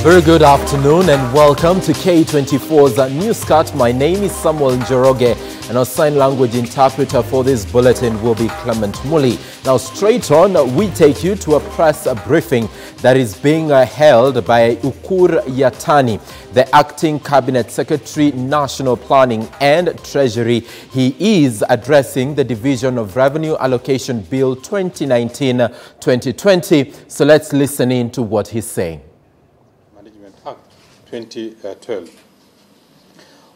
A very good afternoon and welcome to K24's News Cut. My name is Samuel Njoroge and our sign language interpreter for this bulletin will be Clement Muli. Now straight on, we take you to a press briefing that is being held by Ukur Yatani, the Acting Cabinet Secretary, National Planning and Treasury. He is addressing the Division of Revenue Allocation Bill 2019-2020. So let's listen in to what he's saying. 2012.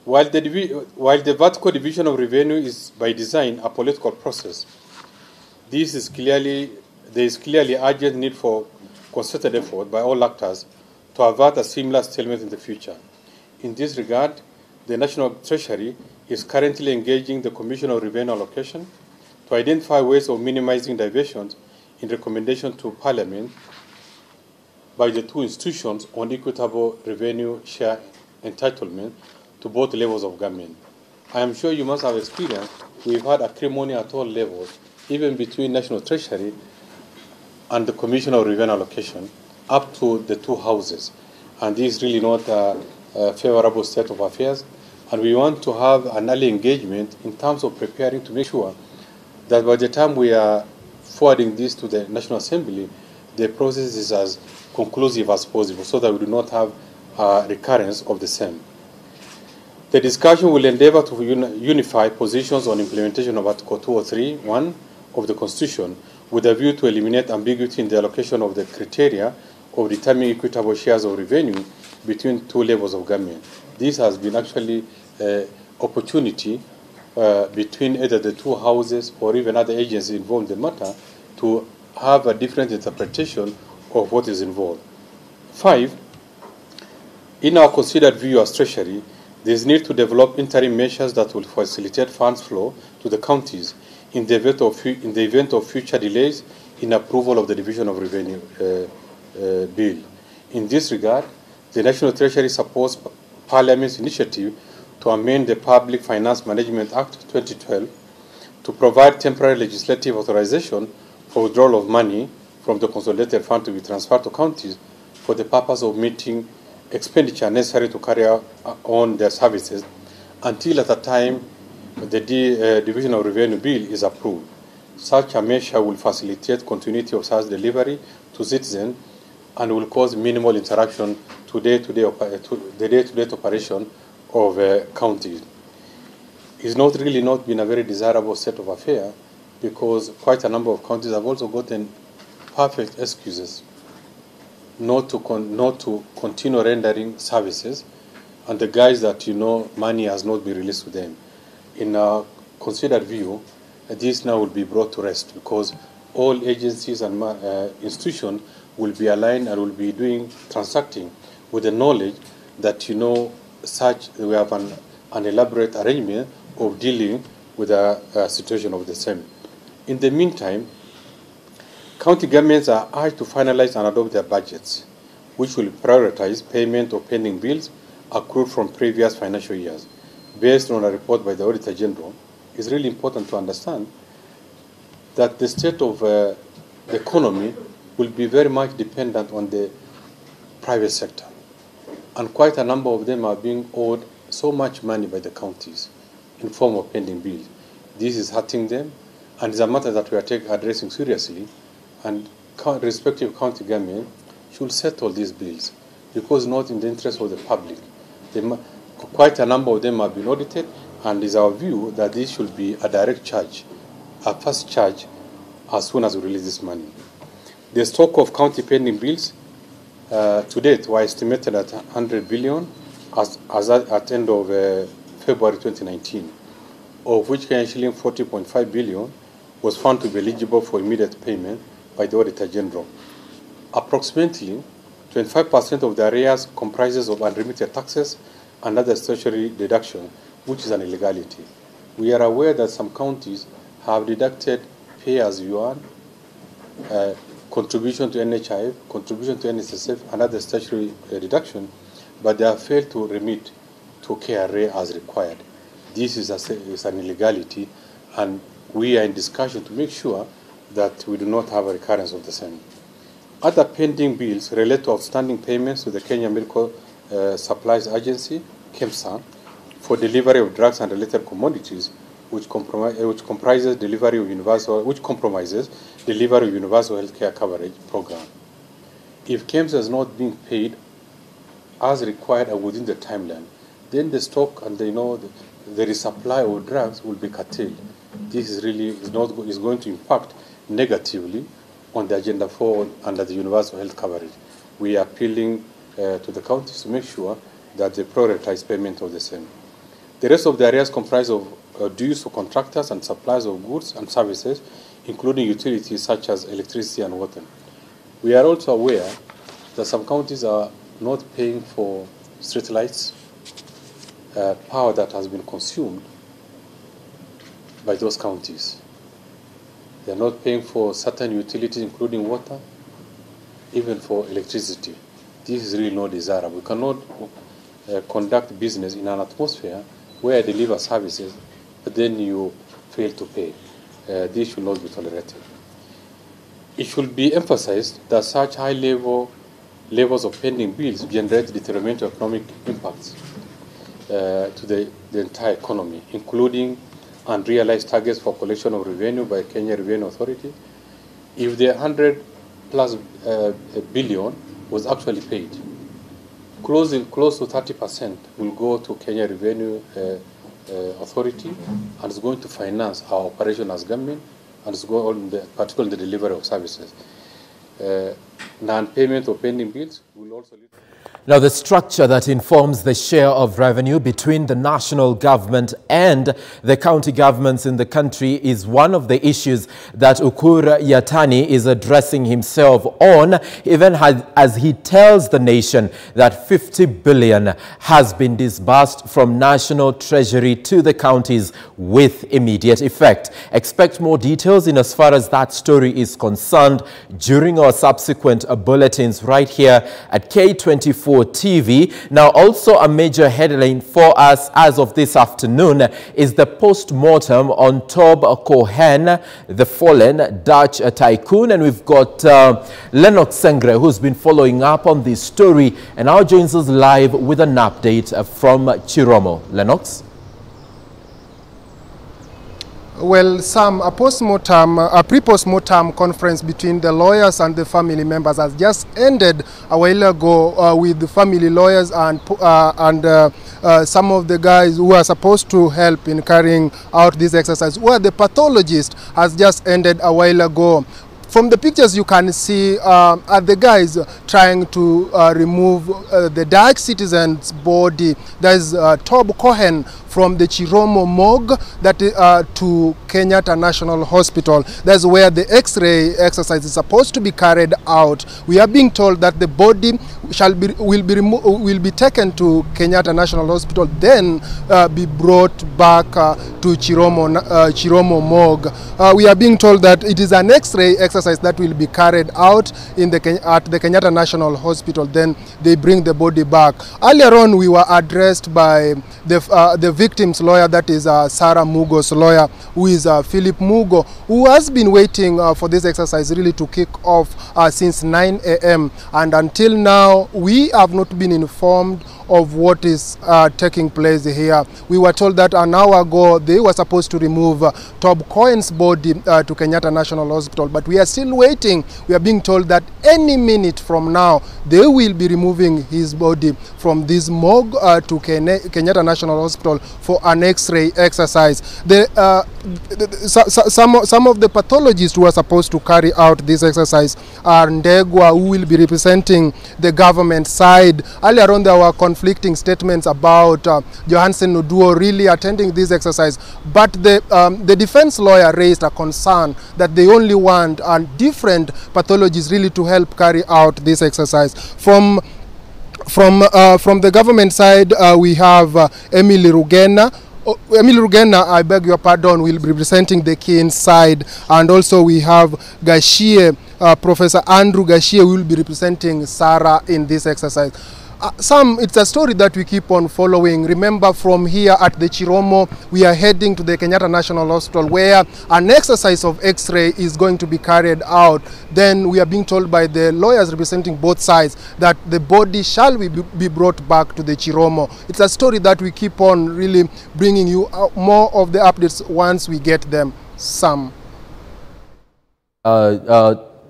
While the vertical division of revenue is by design a political process, there is clearly urgent need for concerted effort by all actors to avert a similar stalemate in the future. In this regard, the National Treasury is currently engaging the Commission of Revenue Allocation to identify ways of minimizing diversions in recommendation to Parliament by the two institutions on equitable revenue share entitlement to both levels of government. I am sure you must have experienced we've had acrimony at all levels, even between National Treasury and the Commission of Revenue Allocation, up to the two houses. And this is really not a favorable state of affairs. And we want to have an early engagement in terms of preparing to make sure that by the time we are forwarding this to the National Assembly, the process is as conclusive as possible so that we do not have a recurrence of the same. The discussion will endeavor to unify positions on implementation of Article 203(1) of the Constitution with a view to eliminate ambiguity in the allocation of the criteria of determining equitable shares of revenue between two levels of government. This has been actually an opportunity between either the two houses or even other agencies involved in the matter to have a different interpretation of what is involved. 5, in our considered view as Treasury, there is need to develop interim measures that will facilitate funds flow to the counties in the event of future delays in approval of the Division of Revenue Bill. In this regard, the National Treasury supports Parliament's initiative to amend the Public Finance Management Act 2012 to provide temporary legislative authorization for withdrawal of money from the consolidated fund to be transferred to counties for the purpose of meeting expenditure necessary to carry on their services until at the time the Division of Revenue Bill is approved. Such a measure will facilitate continuity of service delivery to citizens and will cause minimal interruption to the day-to-day operation of counties. It's not been a very desirable state of affairs because quite a number of counties have also gotten perfect excuses not to continue rendering services, and the guys that money has not been released to them. In our considered view, this now will be brought to rest because all agencies and institutions will be aligned and will be transacting with the knowledge that we have an elaborate arrangement of dealing with a situation of the same. In the meantime, county governments are urged to finalize and adopt their budgets, which will prioritize payment of pending bills accrued from previous financial years. Based on a report by the Auditor General, it's really important to understand that the state of the economy will be very much dependent on the private sector. And quite a number of them are being owed so much money by the counties in form of pending bills. This is hurting them, and it's a matter that we are addressing seriously. And respective county government should settle these bills because not in the interest of the public. Quite a number of them have been audited, and it is our view that this should be a direct charge, a first charge, as soon as we release this money. The stock of county pending bills to date were estimated at 100 billion at end of February 2019, of which shilling 40.5 billion was found to be eligible for immediate payment by the Auditor General. Approximately 25% of the arrears comprises of unremitted taxes and other statutory deduction, which is an illegality. We are aware that some counties have deducted pay-as-you-earn, contribution to NHIF, contribution to NSSF, and other statutory deduction, but they have failed to remit to KRA as required. This is an illegality, and we are in discussion to make sure that we do not have a recurrence of the same. Other pending bills relate to outstanding payments to the Kenya Medical Supplies Agency, KEMSA, for delivery of drugs and related commodities, which comprises delivery of universal healthcare coverage program. If KEMSA is not being paid as required and within the timeline, then the stock and the resupply of drugs will be curtailed. This is going to impact negatively on the agenda forward under the universal health coverage. We are appealing to the counties to make sure that they prioritize payment of the same. The rest of the areas comprise of dues for contractors and suppliers of goods and services, including utilities such as electricity and water. We are also aware that some counties are not paying for street lights, power that has been consumed by those counties. They are not paying for certain utilities, including water, even for electricity. This is really not desirable. We cannot conduct business in an atmosphere where I deliver services, but then you fail to pay. This should not be tolerated. It should be emphasized that such high levels of pending bills generate detrimental economic impacts to the entire economy, including unrealized targets for collection of revenue by Kenya Revenue Authority. If the 100+ billion was actually paid, close to 30% will go to Kenya Revenue Authority, and is going to finance our operation as government, and is going particularly the delivery of services. Non-payment of pending bills will also lead. Now, the structure that informs the share of revenue between the national government and the county governments in the country is one of the issues that Ukur Yatani is addressing himself on, even as he tells the nation that 50 billion has been disbursed from national treasury to the counties with immediate effect. Expect more details in as far as that story is concerned during our subsequent bulletins right here at K24 TV. Now, also a major headline for us as of this afternoon is the post-mortem on Tob Cohen, the fallen Dutch tycoon. And we've got Lennox Sengre, who's been following up on this story and now joins us live with an update from Chiromo. Lennox? Well, Sam, a pre-post-mortem conference between the lawyers and the family members has just ended a while ago with the family lawyers and some of the guys who are supposed to help in carrying out this exercise, where the pathologist has just ended a while ago. From the pictures you can see are the guys trying to remove the Dutch citizen's body. There's Tob Cohen from the Chiromo morgue to Kenyatta National Hospital. That's where the X-ray exercise is supposed to be carried out. We are being told that the body will be taken to Kenyatta National Hospital, then be brought back to Chiromo morgue. We are being told that it is an X-ray exercise that will be carried out at the Kenyatta National Hospital. Then they bring the body back. Earlier on, we were addressed by the victim's lawyer, that is Sarah Mugo's lawyer, who is Philip Mugo, who has been waiting for this exercise really to kick off since 9 a.m. and until now we have not been informed of what is taking place here. We were told that an hour ago they were supposed to remove Tob Cohen's body to Kenyatta National Hospital, but we are still waiting. We are being told that any minute from now they will be removing his body from this morgue to Kenyatta National Hospital for an X-ray exercise. Some of the pathologists who are supposed to carry out this exercise are Ndegwa, who will be representing the government side. Earlier on there were conflicting statements about Johansen Oduor really attending this exercise, but the defense lawyer raised a concern that they only want different pathologists really to help carry out this exercise. From the government side, we have Emily Rugena. Emily Rugena, I beg your pardon, will be representing the Keen side, and also we have Gashie, Professor Andrew Gashie will be representing Sarah in this exercise. Sam, it's a story that we keep on following. Remember, from here at the Chiromo, we are heading to the Kenyatta National Hospital, where an exercise of X-ray is going to be carried out. Then we are being told by the lawyers representing both sides that the body shall be brought back to the Chiromo. It's a story that we keep on really bringing you more of the updates once we get them. Sam.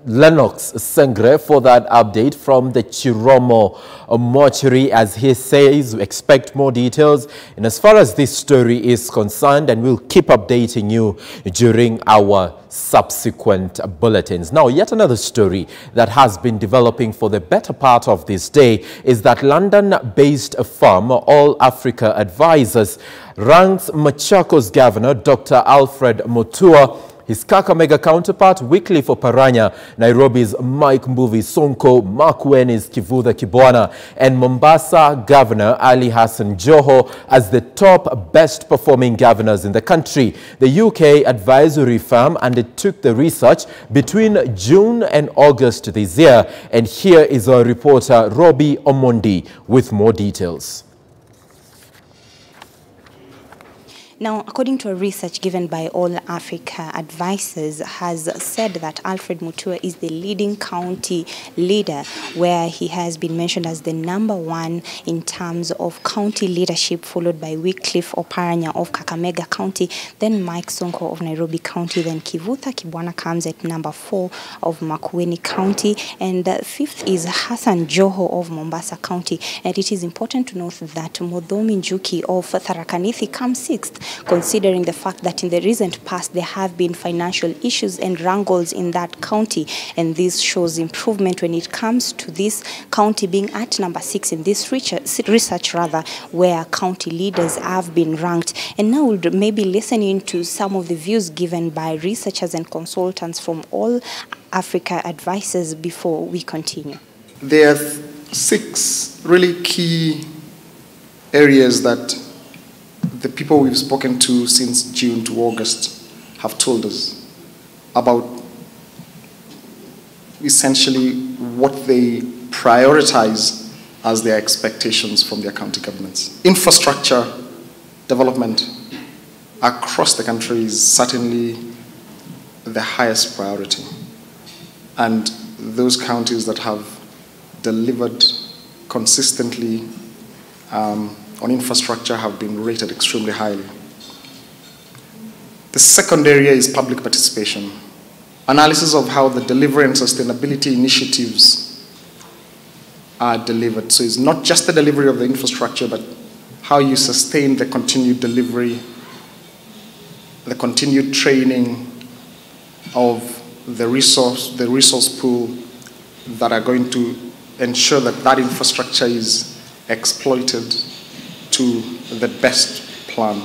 Lennox Sengre for that update from the Chiromo mortuary. As he says, we expect more details and as far as this story is concerned, and we'll keep updating you during our subsequent bulletins. Now, yet another story that has been developing for the better part of this day is that London-based firm All Africa Advisors ranks Machakos Governor Dr. Alfred Mutua, his Kakamega counterpart Wycliffe Oparanya, Nairobi's Mike Mbuvi Sonko, Makueni's Kivutha Kibwana, and Mombasa Governor Ali Hassan Joho as the top best performing governors in the country. The UK advisory firm undertook the research between June and August this year. And here is our reporter Robbie Omondi with more details. Now, according to a research given by All Africa Advisors, has said that Alfred Mutua is the leading county leader, where he has been mentioned as the #1 in terms of county leadership, followed by Wycliffe Oparanya of Kakamega County, then Mike Sonko of Nairobi County, then Kivutha Kibwana comes at #4 of Makueni County, and fifth is Hassan Joho of Mombasa County. And it is important to note that Modhomi Njuki of Tharaka Nithi comes 6th, considering the fact that in the recent past there have been financial issues and wrangles in that county, and this shows improvement when it comes to this county being at #6 in this research where county leaders have been ranked. And now we'll maybe listening to some of the views given by researchers and consultants from All Africa Advisors before we continue. There are 6 really key areas that the people we've spoken to since June to August have told us about essentially what they prioritize as their expectations from their county governments. Infrastructure development across the country is certainly the highest priority. And those counties that have delivered consistently on infrastructure have been rated extremely highly. The second area is public participation. Analysis of how the delivery and sustainability initiatives are delivered. So it's not just the delivery of the infrastructure, but how you sustain the continued delivery, the continued training of the resource pool that are going to ensure that that infrastructure is exploited to the best plan.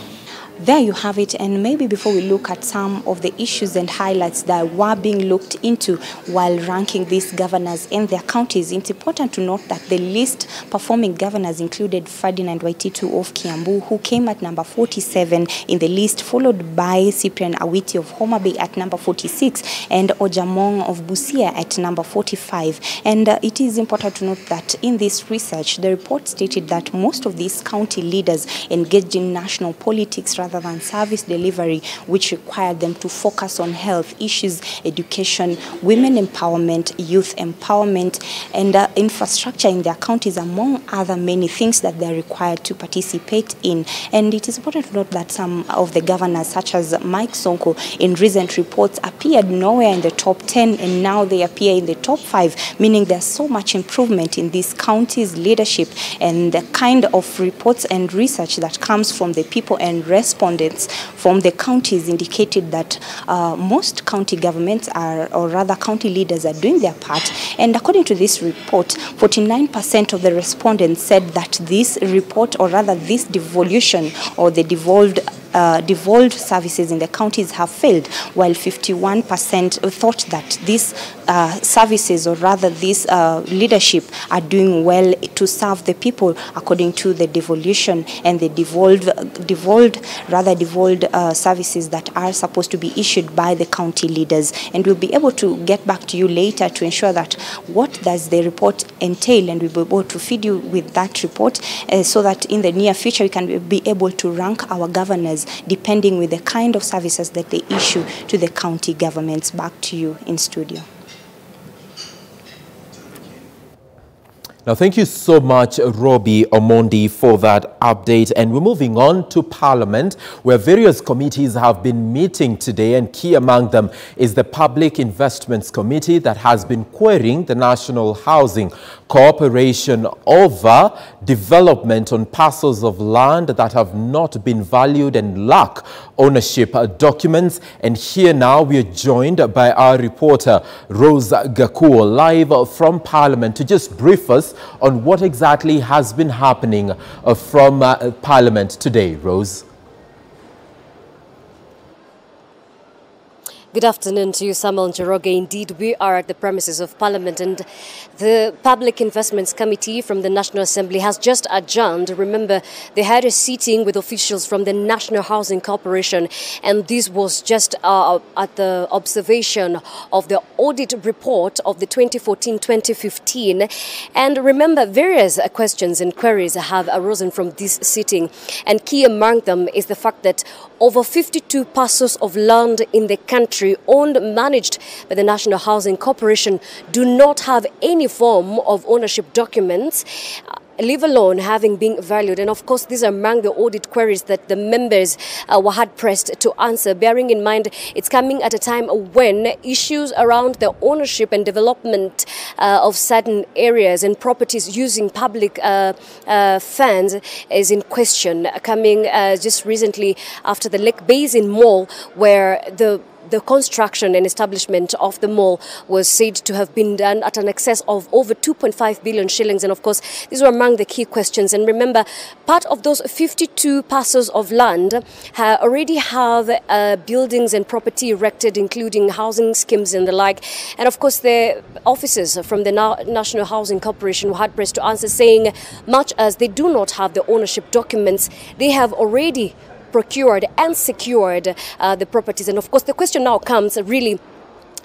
There you have it, and maybe before we look at some of the issues and highlights that were being looked into while ranking these governors and their counties, it's important to note that the least performing governors included Ferdinand Waititu of Kiambu, who came at #47 in the list, followed by Cyprian Awiti of Homa Bay at #46 and Ojamong of Busia at #45. And it is important to note that in this research, the report stated that most of these county leaders engaged in national politics rather than service delivery, which required them to focus on health issues, education, women empowerment, youth empowerment, and infrastructure in their counties, among other many things that they're required to participate in. And it is important to note that some of the governors, such as Mike Sonko, in recent reports appeared nowhere in the top 10, and now they appear in the top 5, meaning there's so much improvement in these counties' leadership. And the kind of reports and research that comes from the people and respondents from the counties indicated that most county governments or rather county leaders are doing their part. And according to this report, 49% of the respondents said that this report, or rather this devolution or the devolved services in the counties have failed, while 51% thought that this services, or rather this leadership, are doing well to serve the people according to the devolution and the devolved services that are supposed to be issued by the county leaders. And we'll be able to get back to you later to ensure that what does the report entail, and we'll be able to feed you with that report so that in the near future we can be able to rank our governors depending with the kind of services that they issue to the county governments. Back to you in studio. Now, thank you so much, Robbie Omondi, for that update. And we're moving on to Parliament, where various committees have been meeting today, and key among them is the Public Investments Committee that has been querying the National Housing Corporation over development on parcels of land that have not been valued and lack ownership documents. And here now we are joined by our reporter, Rose Gakuo, live from Parliament, to just brief us on what exactly has been happening from Parliament today. Rose. Good afternoon to you, Samuel Njoroge. Indeed, we are at the premises of Parliament, and the Public Investments Committee from the National Assembly has just adjourned. Remember, they had a sitting with officials from the National Housing Corporation, and this was just at the observation of the audit report of the 2014-2015. And remember, various questions and queries have arisen from this sitting, and key among them is the fact that over 52 parcels of land in the country owned and managed by the National Housing Corporation do not have any form of ownership documents, leave alone having been valued. And of course, these are among the audit queries that the members were hard pressed to answer, bearing in mind it's coming at a time when issues around the ownership and development of certain areas and properties using public funds is in question, coming just recently after the Lake Basin Mall, where the construction and establishment of the mall was said to have been done at an excess of over 2.5 billion shillings. And of course, these were among the key questions. And remember, part of those 52 parcels of land already have buildings and property erected, including housing schemes and the like. And of course, the officers from the National Housing Corporation were hard pressed to answer, saying much as they do not have the ownership documents, they have already procured and secured the properties. And of course, the question now comes really,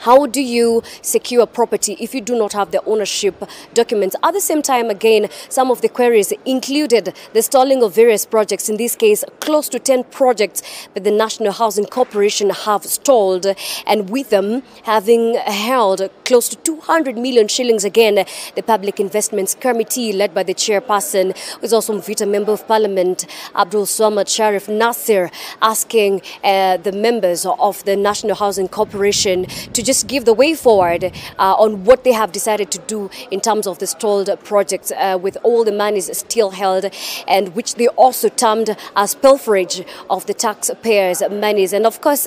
how do you secure property if you do not have the ownership documents? At the same time, again, some of the queries included the stalling of various projects. In this case, close to 10 projects that the National Housing Corporation have stalled, and with them having held close to 200 million shillings. Again, the Public Investments Committee, led by the chairperson, who is also Mvita Member of Parliament, Abdul Swamad Sharif Nasir, asking the members of the National Housing Corporation to just give the way forward on what they have decided to do in terms of the stalled projects with all the monies still held, and which they also termed as pilferage of the taxpayers' monies. And of course,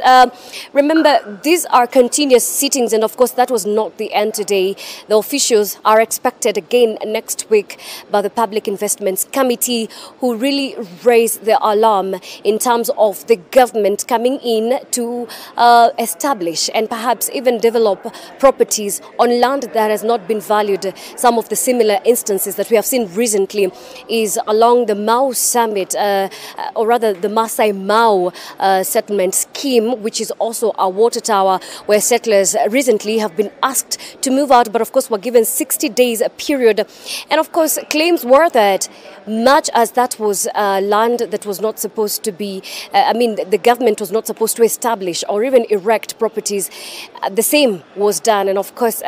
remember, these are continuous sittings, and of course that was not the end today. The officials are expected again next week by the Public Investments Committee, who really raised the alarm in terms of the government coming in to establish and perhaps even develop properties on land that has not been valued. Some of the similar instances that we have seen recently is along the Mau Summit, or rather the Masai Mau settlement scheme, which is also a water tower where settlers recently have been asked to move out, but of course were given 60 days a period. And of course, claims were that much as that was land that was not supposed to be, the government was not supposed to establish or even erect properties, the same was done. And of course,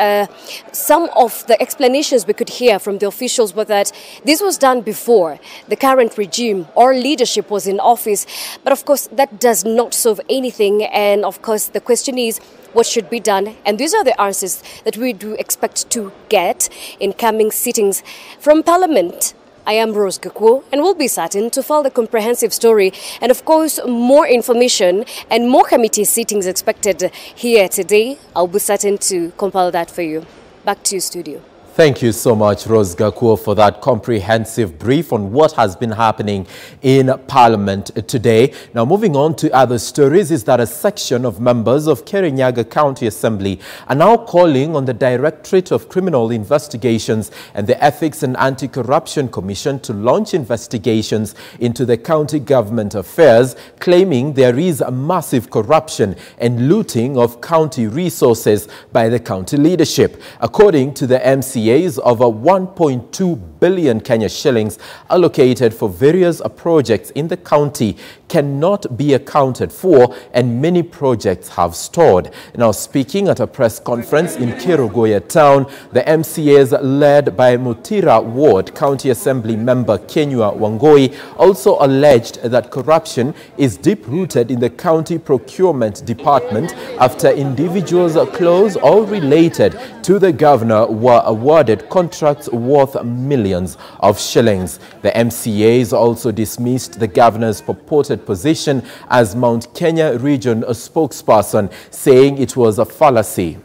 some of the explanations we could hear from the officials were that this was done before the current regime or leadership was in office. But of course, that does not solve anything. And of course, the question is, what should be done? And these are the answers that we do expect to get in coming sittings from Parliament. I am Rose Gakuo, and we'll be certain to follow the comprehensive story. And of course, more information and more committee sittings expected here today. I'll be certain to compile that for you. Back to you, studio. Thank you so much, Rose Gakuo, for that comprehensive brief on what has been happening in Parliament today. Now, moving on to other stories, is that a section of members of Kirinyaga County Assembly are now calling on the Directorate of Criminal Investigations and the Ethics and Anti-Corruption Commission to launch investigations into the county government affairs, claiming there is a massive corruption and looting of county resources by the county leadership. According to the MCAs, over 1.2 billion Kenya shillings allocated for various projects in the county cannot be accounted for, and many projects have stalled. Now, speaking at a press conference in Kerugoya town, the MCAs led by Mutira Ward County Assembly member Kenyua Wangoi also alleged that corruption is deep-rooted in the county procurement department after individuals close or related to the governor were awarded contracts worth millions of shillings. The MCAs also dismissed the governor's purported position as Mount Kenya region spokesperson, saying it was a fallacy.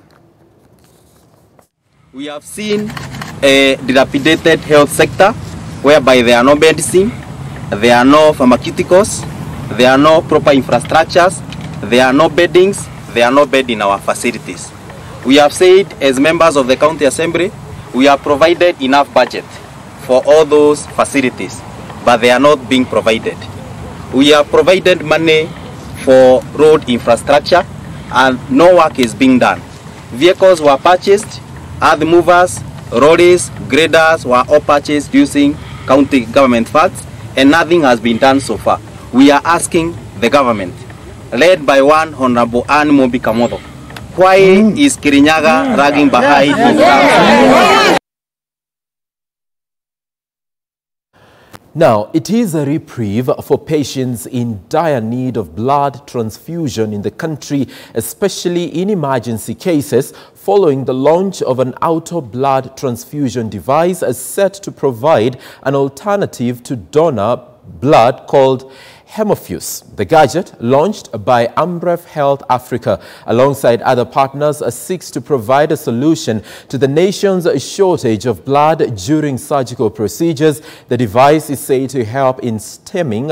We have seen a dilapidated health sector whereby there are no medicine, there are no pharmaceuticals, there are no proper infrastructures, there are no beddings, there are no bed in our facilities. We have said, as members of the County Assembly, we have provided enough budget for all those facilities, but they are not being provided. We have provided money for road infrastructure and no work is being done. Vehicles were purchased, earth movers, lorries, graders were all purchased using county government funds, and nothing has been done so far. We are asking the government, led by one Honorable Anne Mobi Kamodo, why is Kirinyaga lagging behind? Now, it is a reprieve for patients in dire need of blood transfusion in the country, especially in emergency cases, following the launch of an auto blood transfusion device set to provide an alternative to donor blood called Hema. The gadget, launched by Amref Health Africa alongside other partners, seeks to provide a solution to the nation's shortage of blood during surgical procedures. The device is said to help in stemming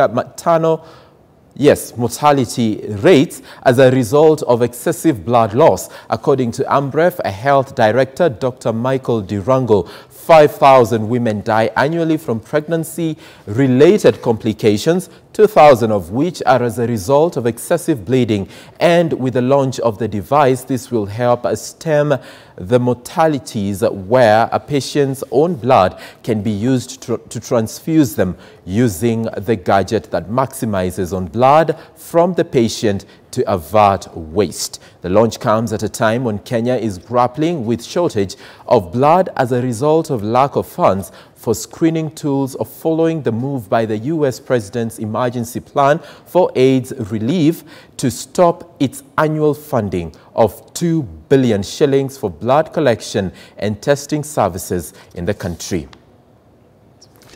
mortality rates as a result of excessive blood loss. According to Amref Health Director Dr. Michael Durango, 5,000 women die annually from pregnancy-related complications, 2,000 of which are as a result of excessive bleeding. And with the launch of the device, this will help stem the mortalities where a patient's own blood can be used to transfuse them using the gadget that maximizes on blood from the patient to avert waste. The launch comes at a time when Kenya is grappling with shortage of blood as a result of lack of funds for screening tools following the move by the U.S. President's emergency plan for AIDS relief to stop its annual funding of 2 billion shillings for blood collection and testing services in the country.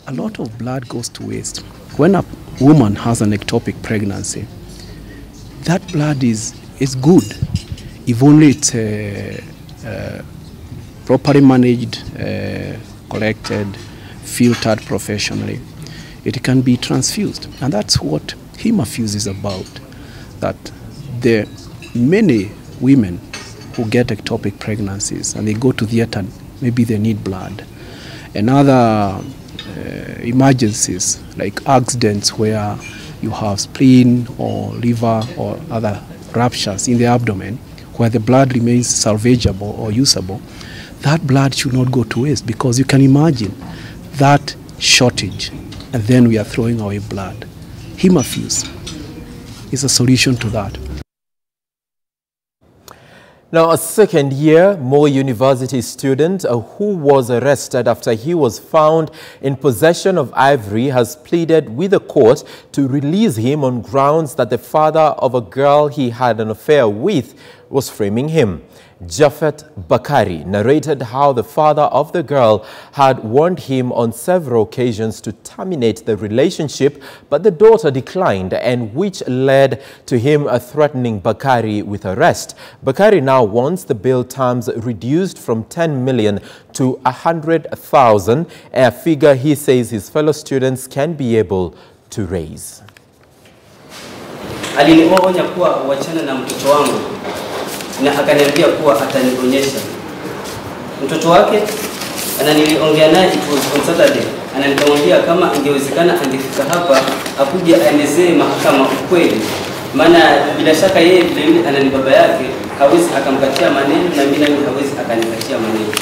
A lot of blood goes to waste. When a woman has an ectopic pregnancy, that blood is good if only it's properly managed, collected, filtered professionally. It can be transfused, and that's what Hema is about. That there are many women who get ectopic pregnancies and they go to theater, maybe they need blood. And other emergencies like accidents where you have spleen or liver or other ruptures in the abdomen where the blood remains salvageable or usable, that blood should not go to waste, because you can imagine that shortage and then we are throwing away blood. Hema is a solution to that. Now, a second-year Moi University student who was arrested after he was found in possession of ivory has pleaded with the court to release him on grounds that the father of a girl he had an affair with was framing him. Japhet Bakari, narrated how the father of the girl had warned him on several occasions to terminate the relationship, but the daughter declined, and which led to him threatening Bakari with arrest. Bakari now wants the bail terms reduced from 10 million to 100,000, a figure he says his fellow students can be able to raise. Alinionya kuwa wachana na mtoto wangu na akaniambia kuwa atanionyesha. Mtoto wake ananiongea naye, it was on Saturday, ananiambia kama ingewezekana angefika hapa akuje aelezee mahakama ukweli, maana bila shaka yeye vile anani baba yake hawezi akamkatia maneno na mimi hawezi akanikatia maneno.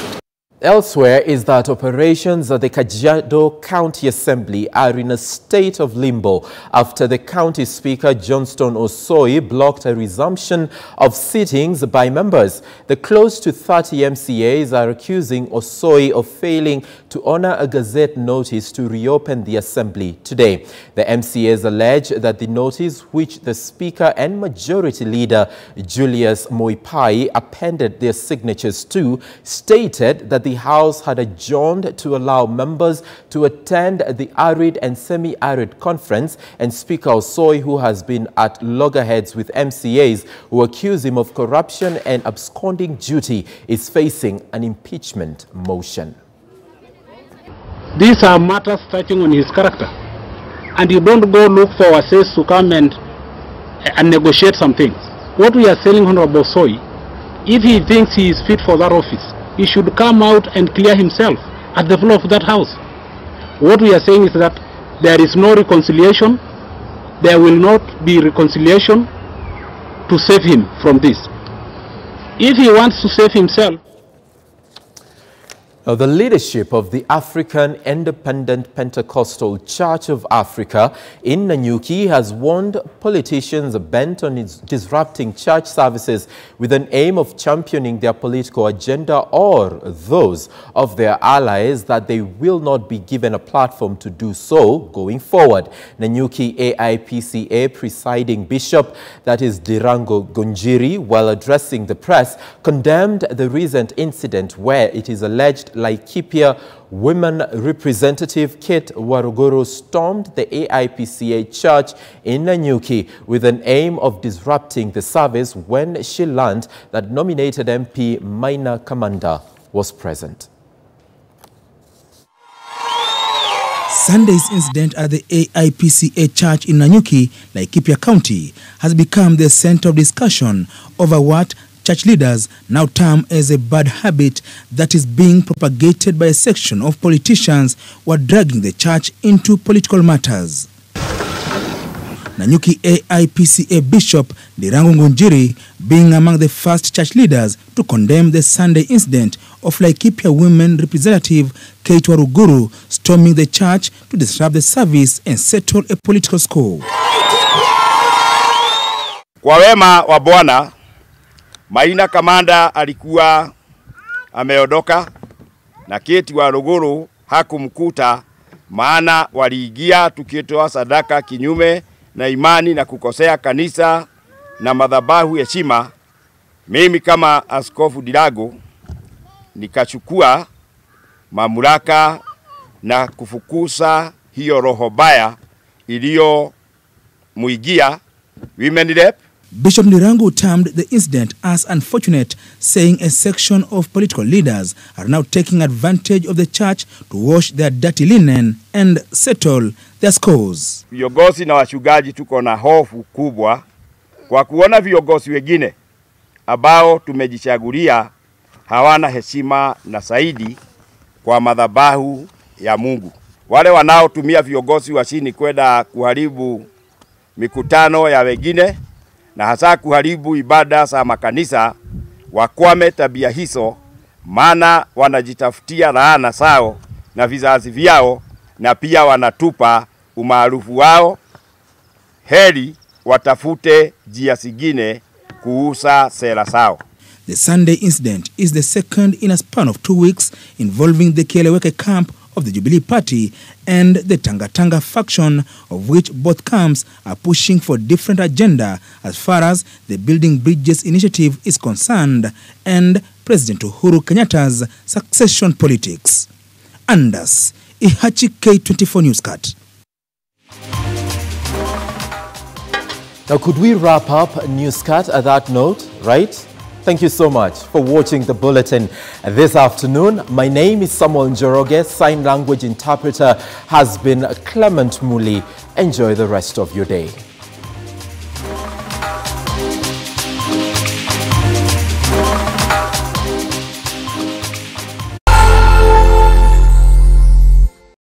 Elsewhere is that operations at the Kajiado County Assembly are in a state of limbo after the County Speaker Johnston Osoi blocked a resumption of sittings by members. The close to 30 MCAs are accusing Osoi of failing to honor a Gazette notice to reopen the Assembly today. The MCAs allege that the notice, which the Speaker and Majority Leader Julius Moipai appended their signatures to, stated that the House had adjourned to allow members to attend the arid and semi-arid conference, and Speaker Osoi, who has been at loggerheads with MCAs who accuse him of corruption and absconding duty, is facing an impeachment motion. These are matters touching on his character, and you don't go look for assess to come and negotiate some things. What we are saying, Honorable Osoi, if he thinks he is fit for that office, he should come out and clear himself at the floor of that house. What we are saying is that there is no reconciliation, there will not be reconciliation to save him from this. If he wants to save himself. Now, the leadership of the African Independent Pentecostal Church of Africa in Nanyuki has warned politicians bent on disrupting church services with an aim of championing their political agenda or those of their allies that they will not be given a platform to do so going forward. Nanyuki AIPCA presiding bishop, that is Dirango Gunjiri, while addressing the press, condemned the recent incident where it is alleged Laikipia women representative Kate Waruguru stormed the AIPCA church in Nanyuki with an aim of disrupting the service when she learned that nominated MP Maina Kamanda was present. Sunday's incident at the AIPCA church in Nanyuki, Laikipia County, has become the center of discussion over what church leaders now term as a bad habit that is being propagated by a section of politicians who are dragging the church into political matters. Nanyuki AIPCA Bishop Dirango Ngunjiri being among the first church leaders to condemn the Sunday incident of Laikipia women representative Kate Waruguru storming the church to disrupt the service and settle a political score. Kwa wema wa Bwana, Maina Kamanda alikuwa ameondoka na Kate Waruguru hakumkuta, maana waliingia tukitoa sadaka kinyume na imani na kukosea kanisa na madhabahu heshima. Mimi kama Askofu Dirango nikachukua mamlaka na kufukuza hiyo roho baya iliyo muigia women rep. Bishop Dirango termed the incident as unfortunate, saying a section of political leaders are now taking advantage of the church to wash their dirty linen and settle their scores. Viongozi na wachungaji tuko na hofu kubwa kwa kuona viongozi wengine ambao tumejichagulia hawana heshima na saidi kwa madhabahu ya Mungu. Wale wanaotumia viongozi wa chini kwenda kuharibu mikutano ya wengine na hasa kuharibu ibada za makanisa, wakwame tabia hizo, maana wanajitafutia laana sao na vizazi vyao, na pia wanatupa umaarufu wao. Heri watafute njia zingine kuuza sera sao. The Sunday incident is the second in a span of 2 weeks involving the Kieleweke camp of the Jubilee Party and the Tanga Tanga faction, of which both camps are pushing for different agenda as far as the Building Bridges initiative is concerned and President Uhuru Kenyatta's succession politics. Anders Ihachi, K24 News Cut. Now, could we wrap up News Cut at that note, right? Thank you so much for watching the bulletin this afternoon. My name is Samuel Njoroge. Sign language interpreter has been Clement Muli. Enjoy the rest of your day.